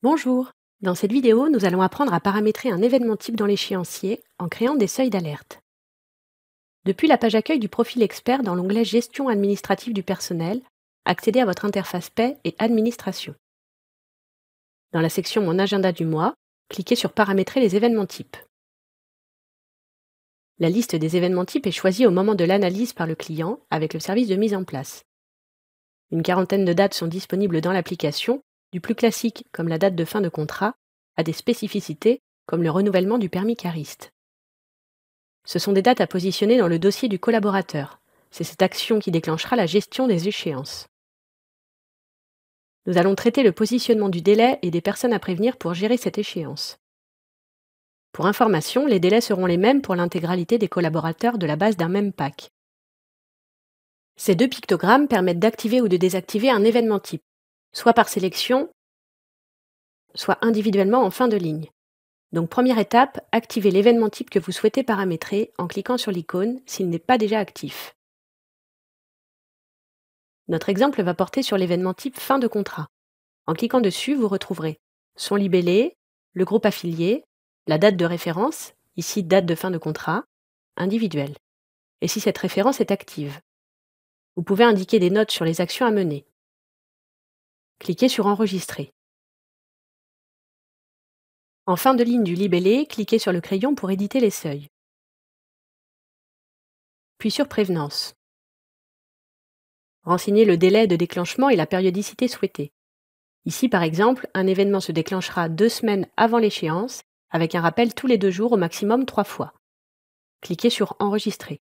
Bonjour! Dans cette vidéo, nous allons apprendre à paramétrer un événement type dans l'échéancier en créant des seuils d'alerte. Depuis la page accueil du profil expert dans l'onglet Gestion administrative du personnel, accédez à votre interface Paie et Administration. Dans la section Mon agenda du mois, cliquez sur Paramétrer les événements types. La liste des événements types est choisie au moment de l'analyse par le client avec le service de mise en place. Une quarantaine de dates sont disponibles dans l'application, du plus classique comme la date de fin de contrat, à des spécificités comme le renouvellement du permis cariste. Ce sont des dates à positionner dans le dossier du collaborateur. C'est cette action qui déclenchera la gestion des échéances. Nous allons traiter le positionnement du délai et des personnes à prévenir pour gérer cette échéance. Pour information, les délais seront les mêmes pour l'intégralité des collaborateurs de la base d'un même pack. Ces deux pictogrammes permettent d'activer ou de désactiver un événement type, soit par sélection, soit individuellement en fin de ligne. Donc première étape, activez l'événement type que vous souhaitez paramétrer en cliquant sur l'icône s'il n'est pas déjà actif. Notre exemple va porter sur l'événement type fin de contrat. En cliquant dessus, vous retrouverez son libellé, le groupe affilié, la date de référence, ici date de fin de contrat, individuel. Et si cette référence est active. Vous pouvez indiquer des notes sur les actions à mener. Cliquez sur Enregistrer. En fin de ligne du libellé, cliquez sur le crayon pour éditer les seuils. Puis sur Prévenance. Renseignez le délai de déclenchement et la périodicité souhaitée. Ici, par exemple, un événement se déclenchera 2 semaines avant l'échéance, avec un rappel tous les 2 jours, au maximum 3 fois. Cliquez sur Enregistrer.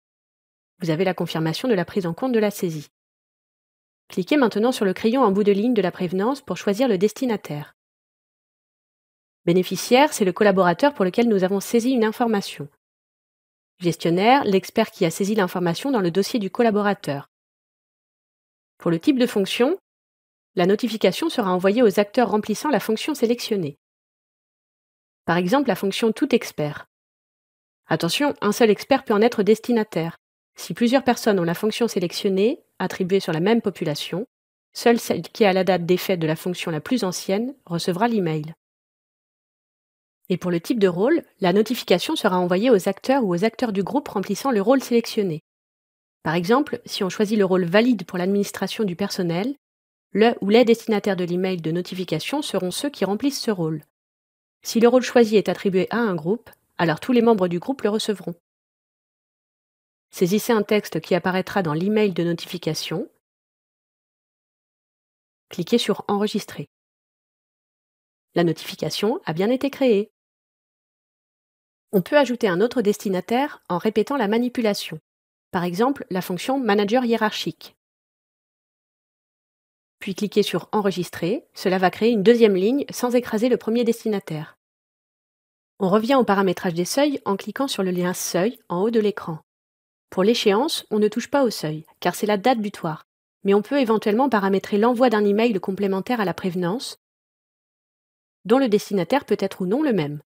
Vous avez la confirmation de la prise en compte de la saisie. Cliquez maintenant sur le crayon en bout de ligne de la prévenance pour choisir le destinataire. Bénéficiaire, c'est le collaborateur pour lequel nous avons saisi une information. Gestionnaire, l'expert qui a saisi l'information dans le dossier du collaborateur. Pour le type de fonction, la notification sera envoyée aux acteurs remplissant la fonction sélectionnée. Par exemple, la fonction Tout expert. Attention, un seul expert peut en être destinataire. Si plusieurs personnes ont la fonction sélectionnée, attribuée sur la même population, seule celle qui a la date d'effet de la fonction la plus ancienne recevra l'email. Et pour le type de rôle, la notification sera envoyée aux acteurs ou aux acteurs du groupe remplissant le rôle sélectionné. Par exemple, si on choisit le rôle valide pour l'administration du personnel, le ou les destinataires de l'email de notification seront ceux qui remplissent ce rôle. Si le rôle choisi est attribué à un groupe, alors tous les membres du groupe le recevront. Saisissez un texte qui apparaîtra dans l'email de notification. Cliquez sur Enregistrer. La notification a bien été créée. On peut ajouter un autre destinataire en répétant la manipulation. Par exemple, la fonction Manager hiérarchique. Puis cliquez sur Enregistrer, cela va créer une deuxième ligne sans écraser le premier destinataire. On revient au paramétrage des seuils en cliquant sur le lien Seuil en haut de l'écran. Pour l'échéance, on ne touche pas au seuil, car c'est la date butoir, mais on peut éventuellement paramétrer l'envoi d'un email complémentaire à la prévenance, dont le destinataire peut être ou non le même.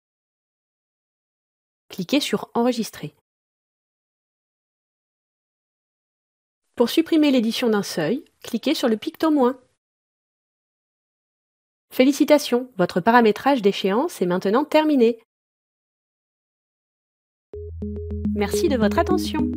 Cliquez sur Enregistrer. Pour supprimer l'édition d'un seuil, cliquez sur le picto moins. Félicitations, votre paramétrage d'échéance est maintenant terminé. Merci de votre attention.